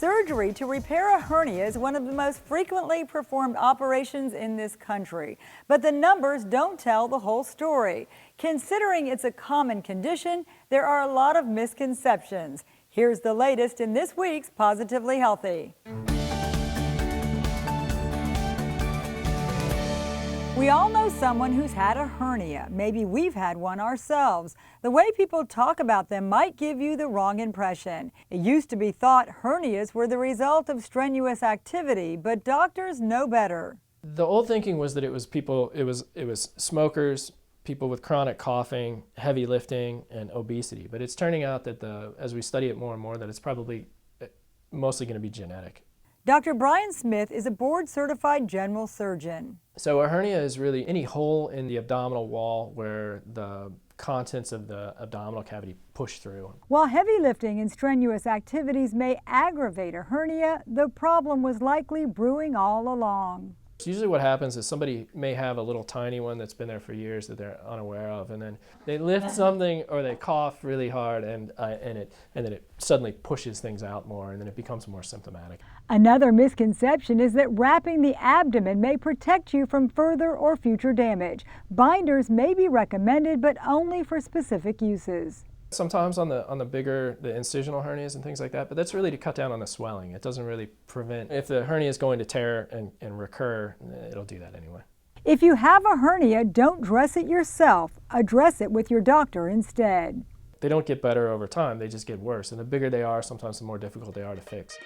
Surgery to repair a hernia is one of the most frequently performed operations in this country, but the numbers don't tell the whole story. Considering it's a common condition, there are a lot of misconceptions. Here's the latest in this week's Positively Healthy. We all know someone who's had a hernia. Maybe we've had one ourselves. The way people talk about them might give you the wrong impression. It used to be thought hernias were the result of strenuous activity, but doctors know better. The old thinking was that it was smokers, people with chronic coughing, heavy lifting, and obesity. But it's turning out that as we study it more and more, that it's probably mostly going to be genetic. Dr. Brian Smith is a board-certified general surgeon. So a hernia is really any hole in the abdominal wall where the contents of the abdominal cavity push through. While heavy lifting and strenuous activities may aggravate a hernia, the problem was likely brewing all along. Usually what happens is somebody may have a little tiny one that's been there for years that they're unaware of, and then they lift something or they cough really hard and then it suddenly pushes things out more, and then it becomes more symptomatic. Another misconception is that wrapping the abdomen may protect you from further or future damage. Binders may be recommended, but only for specific uses. Sometimes on the incisional hernias and things like that, but that's really to cut down on the swelling. It doesn't really prevent. If the hernia is going to tear and recur, it'll do that anyway. If you have a hernia, don't dress it yourself. Address it with your doctor instead. They don't get better over time, they just get worse. And the bigger they are, sometimes the more difficult they are to fix.